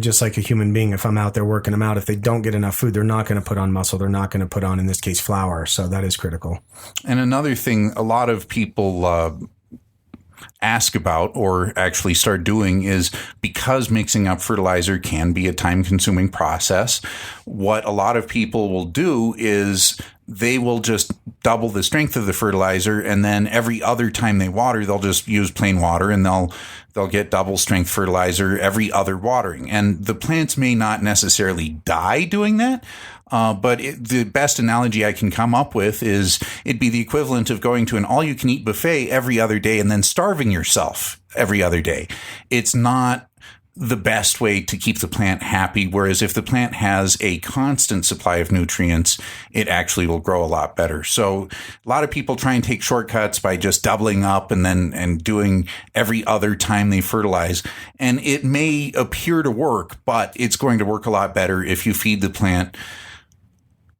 Just like a human being, if I'm out there working them out, if they don't get enough food, they're not going to put on muscle. They're not going to put on, in this case, flour. So that is critical. And another thing a lot of people ask about or actually start doing is, because mixing up fertilizer can be a time-consuming process, what a lot of people will do is they will just double the strength of the fertilizer, and then every other time they water, they'll just use plain water, and they'll get double strength fertilizer every other watering. And the plants may not necessarily die doing that. But the best analogy I can come up with is it'd be the equivalent of going to an all-you-can-eat buffet every other day and then starving yourself every other day. It's not the best way to keep the plant happy, whereas if the plant has a constant supply of nutrients, it actually will grow a lot better. So a lot of people try and take shortcuts by just doubling up and doing every other time they fertilize. And it may appear to work, but it's going to work a lot better if you feed the plant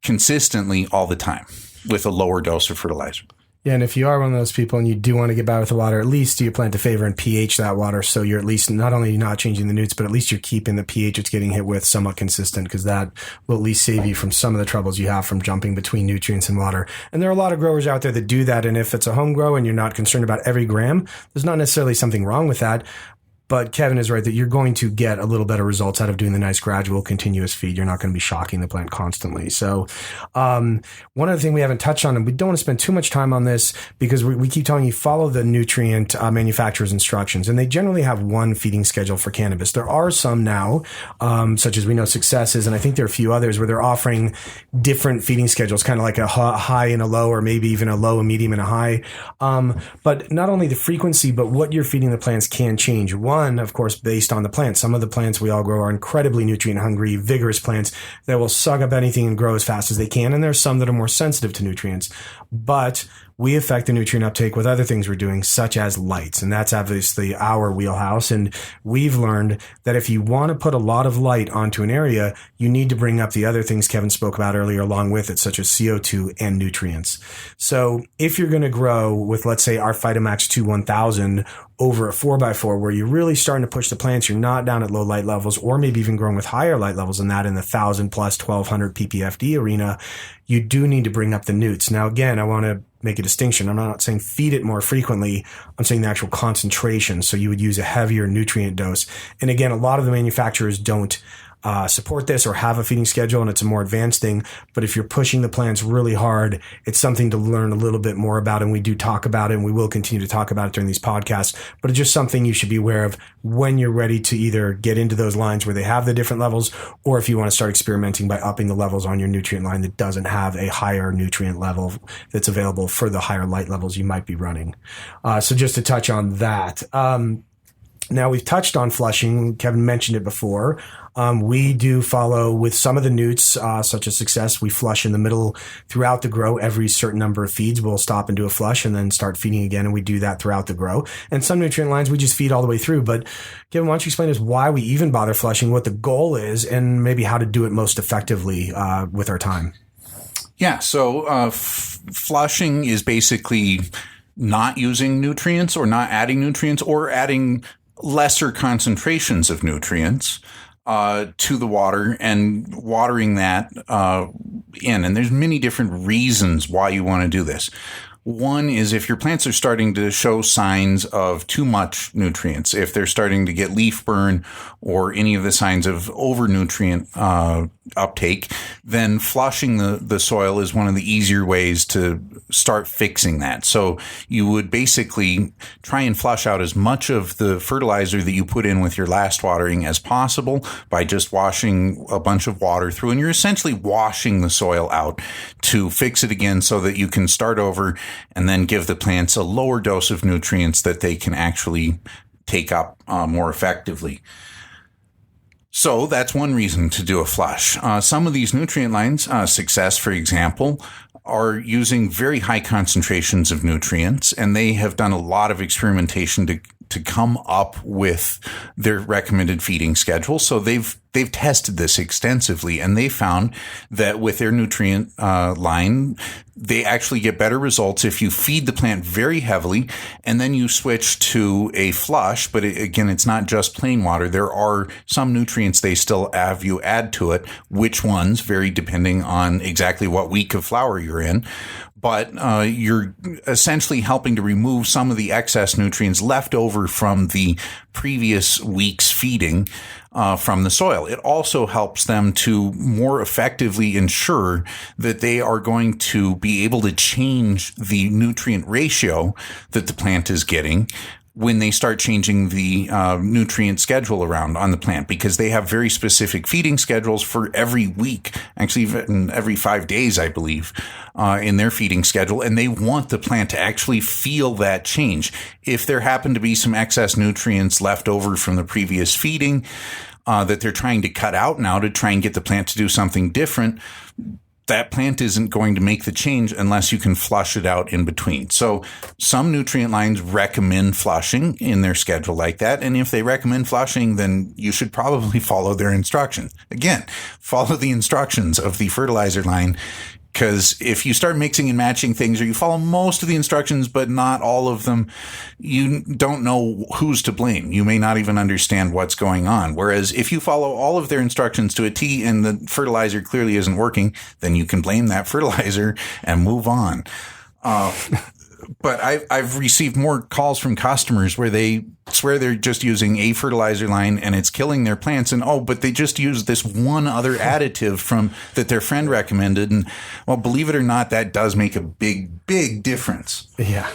consistently all the time with a lower dose of fertilizer. Yeah, and if you are one of those people and you do want to get by with the water, at least do you plant a favor and pH that water, so you're at least not only not changing the nutes, but at least you're keeping the pH it's getting hit with somewhat consistent, because that will at least save you from some of the troubles you have from jumping between nutrients and water. And there are a lot of growers out there that do that, and if it's a home grow and you're not concerned about every gram, there's not necessarily something wrong with that. But Kevin is right that you're going to get a little better results out of doing the nice gradual continuous feed. You're not going to be shocking the plant constantly. So one other thing we haven't touched on, and we don't want to spend too much time on this because we keep telling you follow the nutrient manufacturer's instructions, and they generally have one feeding schedule for cannabis. There are some now, such as we know Successes, and I think there are a few others where they're offering different feeding schedules, kind of like a high and a low, or maybe even a low, a medium, and a high. But not only the frequency, but what you're feeding the plants can change. One, of course, based on the plant. Some of the plants we all grow are incredibly nutrient hungry, vigorous plants that will suck up anything and grow as fast as they can. And there's some that are more sensitive to nutrients. But we affect the nutrient uptake with other things we're doing, such as lights. And that's obviously our wheelhouse. And we've learned that if you want to put a lot of light onto an area, you need to bring up the other things Kevin spoke about earlier along with it, such as CO2 and nutrients. So if you're going to grow with, let's say, our Phytomax 2 1000 over a 4x4, where you're really starting to push the plants, you're not down at low light levels, or maybe even growing with higher light levels than that in the 1000 plus 1200 ppfd arena, you do need to bring up the nutes. Now, again, I want to make a distinction. I'm not saying feed it more frequently. I'm saying the actual concentration. So you would use a heavier nutrient dose. And again, a lot of the manufacturers don't support this or have a feeding schedule, and it's a more advanced thing. But if you're pushing the plants really hard, it's something to learn a little bit more about. And we do talk about it, and we will continue to talk about it during these podcasts. But it's just something you should be aware of when you're ready to either get into those lines where they have the different levels, or if you want to start experimenting by upping the levels on your nutrient line that doesn't have a higher nutrient level that's available for the higher light levels you might be running. So just to touch on that. Now, we've touched on flushing. Kevin mentioned it before. We do follow with some of the newts, such as Success. We flush in the middle throughout the grow. Every certain number of feeds, we'll stop and do a flush and then start feeding again. And we do that throughout the grow. And some nutrient lines, we just feed all the way through. But Kevin, why don't you explain to us why we even bother flushing, what the goal is, and maybe how to do it most effectively with our time? Yeah. So flushing is basically not using nutrients or not adding nutrients or adding lesser concentrations of nutrients to the water and watering that in. And there's many different reasons why you want to do this. One is if your plants are starting to show signs of too much nutrients, if they're starting to get leaf burn or any of the signs of over nutrient uptake, then flushing the soil is one of the easier ways to start fixing that. So you would basically try and flush out as much of the fertilizer that you put in with your last watering as possible by just washing a bunch of water through. And you're essentially washing the soil out to fix it again so that you can start over and then give the plants a lower dose of nutrients that they can actually take up more effectively. So that's one reason to do a flush. Some of these nutrient lines, Success, for example, are using very high concentrations of nutrients, and they have done a lot of experimentation to come up with their recommended feeding schedule. So they've tested this extensively, and they found that with their nutrient line, they actually get better results if you feed the plant very heavily and then you switch to a flush. But again, it's not just plain water. There are some nutrients they still have you add to it. Which ones vary depending on exactly what week of flower you're in. But you're essentially helping to remove some of the excess nutrients left over from the previous week's feeding from the soil. It also helps them to more effectively ensure that they are going to be able to change the nutrient ratio that the plant is getting when they start changing the nutrient schedule around on the plant, because they have very specific feeding schedules for every week, actually even every 5 days, I believe, in their feeding schedule. And they want the plant to actually feel that change. If there happen to be some excess nutrients left over from the previous feeding that they're trying to cut out now to try and get the plant to do something different, that plant isn't going to make the change unless you can flush it out in between. So some nutrient lines recommend flushing in their schedule like that. And if they recommend flushing, then you should probably follow their instructions. Again, follow the instructions of the fertilizer line, because if you start mixing and matching things, or you follow most of the instructions but not all of them, you don't know who's to blame. You may not even understand what's going on. Whereas if you follow all of their instructions to a T and the fertilizer clearly isn't working, then you can blame that fertilizer and move on. But I've received more calls from customers where they swear they're just using a fertilizer line and it's killing their plants, and but they just use this one other additive that their friend recommended, and well, believe it or not, that does make a big difference. Yeah.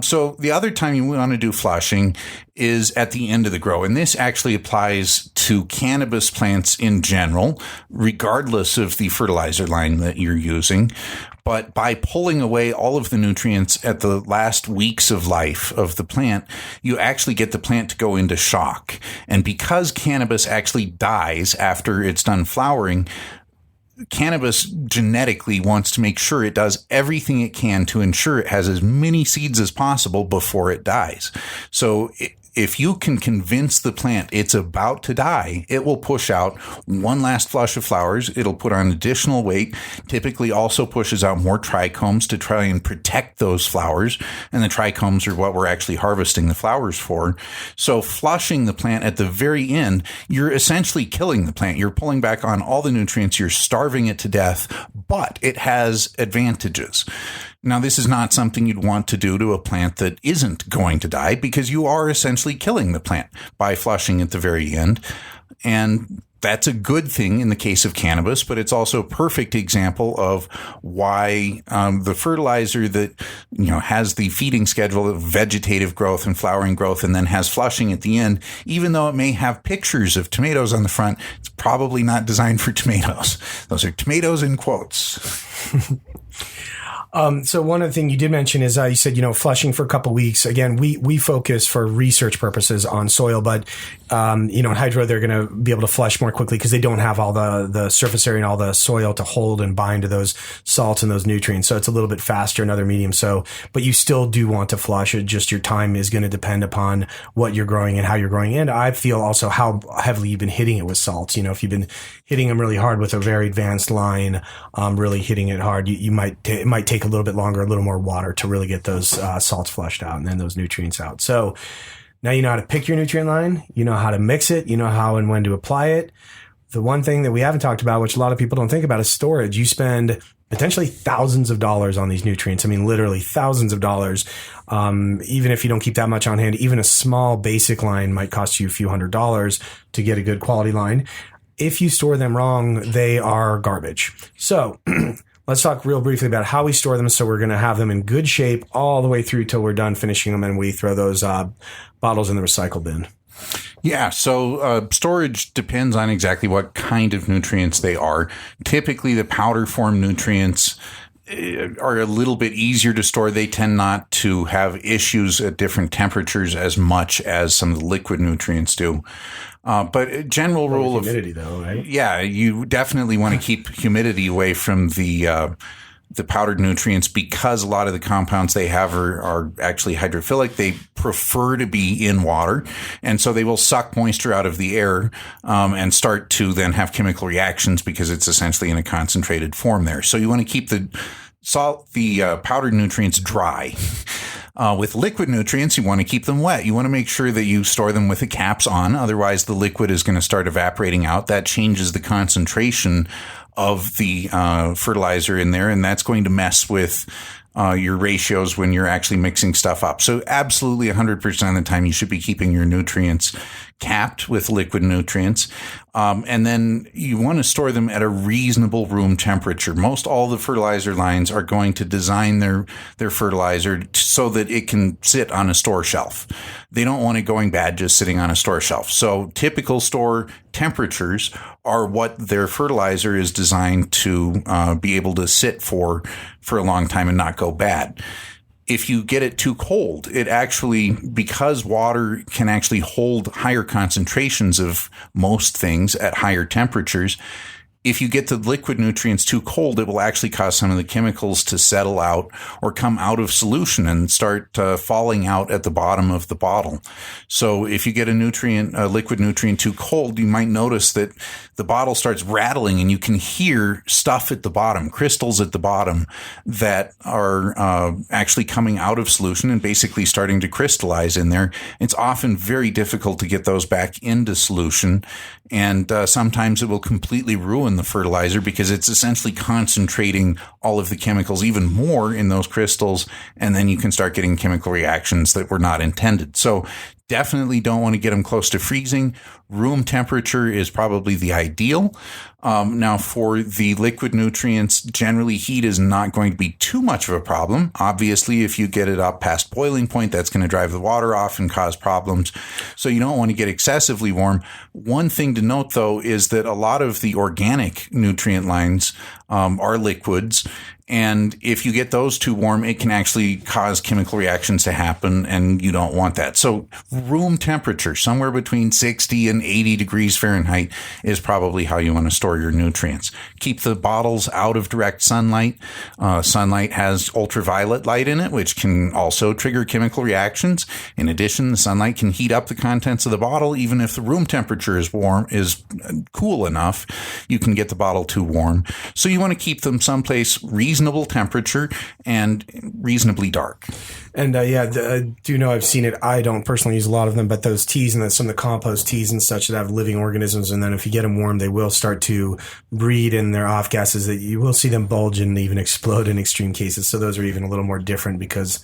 So the other time you want to do flushing is at the end of the grow, and this actually applies to cannabis plants in general, regardless of the fertilizer line that you're using. But by pulling away all of the nutrients at the last weeks of life of the plant, you actually get the plant to go into shock. And because cannabis actually dies after it's done flowering, cannabis genetically wants to make sure it does everything it can to ensure it has as many seeds as possible before it dies. So if you can convince the plant it's about to die, it will push out one last flush of flowers. It'll put on additional weight, typically also pushes out more trichomes to try and protect those flowers. And the trichomes are what we're actually harvesting the flowers for. So flushing the plant at the very end, you're essentially killing the plant. You're pulling back on all the nutrients. You're starving it to death, but it has advantages. Now, this is not something you'd want to do to a plant that isn't going to die, because you are essentially killing the plant by flushing at the very end. And that's a good thing in the case of cannabis, but it's also a perfect example of why the fertilizer that has the feeding schedule of vegetative growth and flowering growth and then has flushing at the end, even though it may have pictures of tomatoes on the front, it's probably not designed for tomatoes. Those are tomatoes in quotes. So one other thing you did mention is you said, flushing for a couple weeks. Again, we focus for research purposes on soil, but, in hydro, they're going to be able to flush more quickly because they don't have all the surface area and all the soil to hold and bind to those salts and those nutrients. So it's a little bit faster in other mediums. So, but you still do want to flush it. Just your time is going to depend upon what you're growing and how you're growing. And I feel also how heavily you've been hitting it with salts. If you've been hitting them really hard with a very advanced line, really hitting it hard, it might take a little bit longer, a little more water to really get those salts flushed out and then those nutrients out. So now you know how to pick your nutrient line, you know how to mix it, you know how and when to apply it. The one thing that we haven't talked about, which a lot of people don't think about, is storage. You spend potentially thousands of dollars on these nutrients. I mean, literally thousands of dollars. Even if you don't keep that much on hand, even a small basic line might cost you a few $100s to get a good quality line. If you store them wrong, they are garbage. So let's talk real briefly about how we store them. So we're going to have them in good shape all the way through till we're done finishing them, and we throw those bottles in the recycle bin. Yeah, so storage depends on exactly what kind of nutrients they are. Typically, the powder form nutrients are a little bit easier to store. They tend not to have issues at different temperatures as much as some of the liquid nutrients do. But a general rule of humidity, though, right? Yeah, you definitely want to keep humidity away from the powdered nutrients because a lot of the compounds they have are actually hydrophilic. They prefer to be in water, and so they will suck moisture out of the air and start to then have chemical reactions because it's essentially in a concentrated form there. So you want to keep the powdered nutrients dry. With liquid nutrients, you want to keep them wet. You want to make sure that you store them with the caps on. Otherwise, the liquid is going to start evaporating out. That changes the concentration of the fertilizer in there, and that's going to mess with your ratios when you're actually mixing stuff up. So absolutely 100% of the time, you should be keeping your nutrients capped with liquid nutrients. And then you want to store them at a reasonable room temperature. Most all the fertilizer lines are going to design their fertilizer so that it can sit on a store shelf. They don't want it going bad just sitting on a store shelf. So typical store temperatures are what their fertilizer is designed to be able to sit for a long time and not go bad. If you get it too cold, it actually, because water can actually hold higher concentrations of most things at higher temperatures, if you get the liquid nutrients too cold, it will actually cause some of the chemicals to settle out or come out of solution and start falling out at the bottom of the bottle. So if you get a liquid nutrient too cold, you might notice that the bottle starts rattling and you can hear stuff at the bottom, crystals at the bottom that are actually coming out of solution and basically starting to crystallize in there. It's often very difficult to get those back into solution. And sometimes it will completely ruin the fertilizer because it's essentially concentrating all of the chemicals even more in those crystals. And then you can start getting chemical reactions that were not intended. So definitely don't want to get them close to freezing. Room temperature is probably the ideal. Now, for the liquid nutrients, generally heat is not going to be too much of a problem. Obviously, if you get it up past boiling point, that's going to drive the water off and cause problems. So you don't want to get excessively warm. One thing to note, though, is that a lot of the organic nutrient lines are liquids. And if you get those too warm, it can actually cause chemical reactions to happen, and you don't want that. So room temperature, somewhere between 60 and 80 degrees Fahrenheit, is probably how you want to store your nutrients. Keep the bottles out of direct sunlight. Sunlight has ultraviolet light in it, which can also trigger chemical reactions. In addition, the sunlight can heat up the contents of the bottle. Even if the room temperature is cool enough, you can get the bottle too warm. So you want to keep them someplace reasonable temperature and reasonably dark. And I do know I've seen it. I don't personally use a lot of them, but those teas and some of the compost teas and such that have living organisms, and then if you get them warm, they will start to breed in their off gases that you will see them bulge and even explode in extreme cases. So those are even a little more different because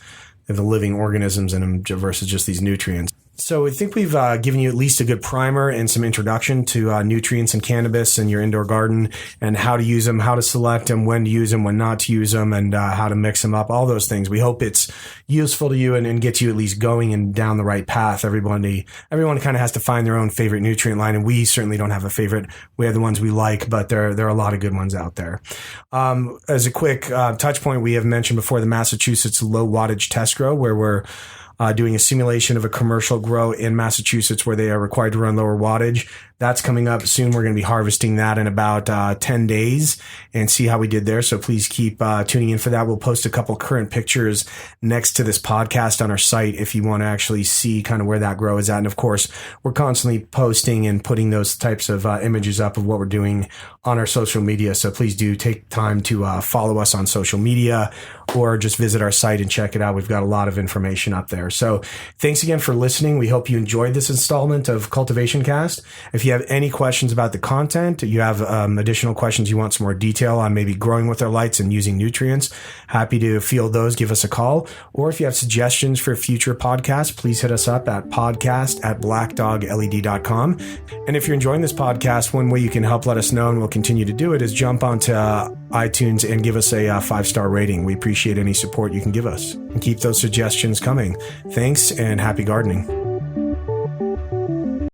they have the living organisms in them versus just these nutrients. So I think we've given you at least a good primer and some introduction to nutrients in cannabis and your indoor garden and how to use them, how to select them, when to use them, when not to use them, and how to mix them up, all those things. We hope it's useful to you and gets you at least going and down the right path. Everyone kind of has to find their own favorite nutrient line, and we certainly don't have a favorite. We have the ones we like, but there are a lot of good ones out there. As a quick touch point, we have mentioned before the Massachusetts low wattage test grow, where we're doing a simulation of a commercial grow in Massachusetts where they are required to run lower wattage. That's coming up soon. We're going to be harvesting that in about 10 days and see how we did there. So please keep tuning in for that. We'll post a couple current pictures next to this podcast on our site if you want to actually see kind of where that grow is at. And of course, we're constantly posting and putting those types of images up of what we're doing on our social media. So please do take time to follow us on social media or just visit our site and check it out. We've got a lot of information up there. So thanks again for listening. We hope you enjoyed this installment of Cultivation Cast. If you have any questions about the content, you have additional questions, you want some more detail on maybe growing with our lights and using nutrients, happy to field those. Give us a call. Or if you have suggestions for future podcasts, please hit us up at podcast@blackdogled.com. And if you're enjoying this podcast, one way you can help let us know, and we'll continue to do it, is jump onto iTunes and give us a 5-star rating. We appreciate any support you can give us, and keep those suggestions coming. Thanks and happy gardening.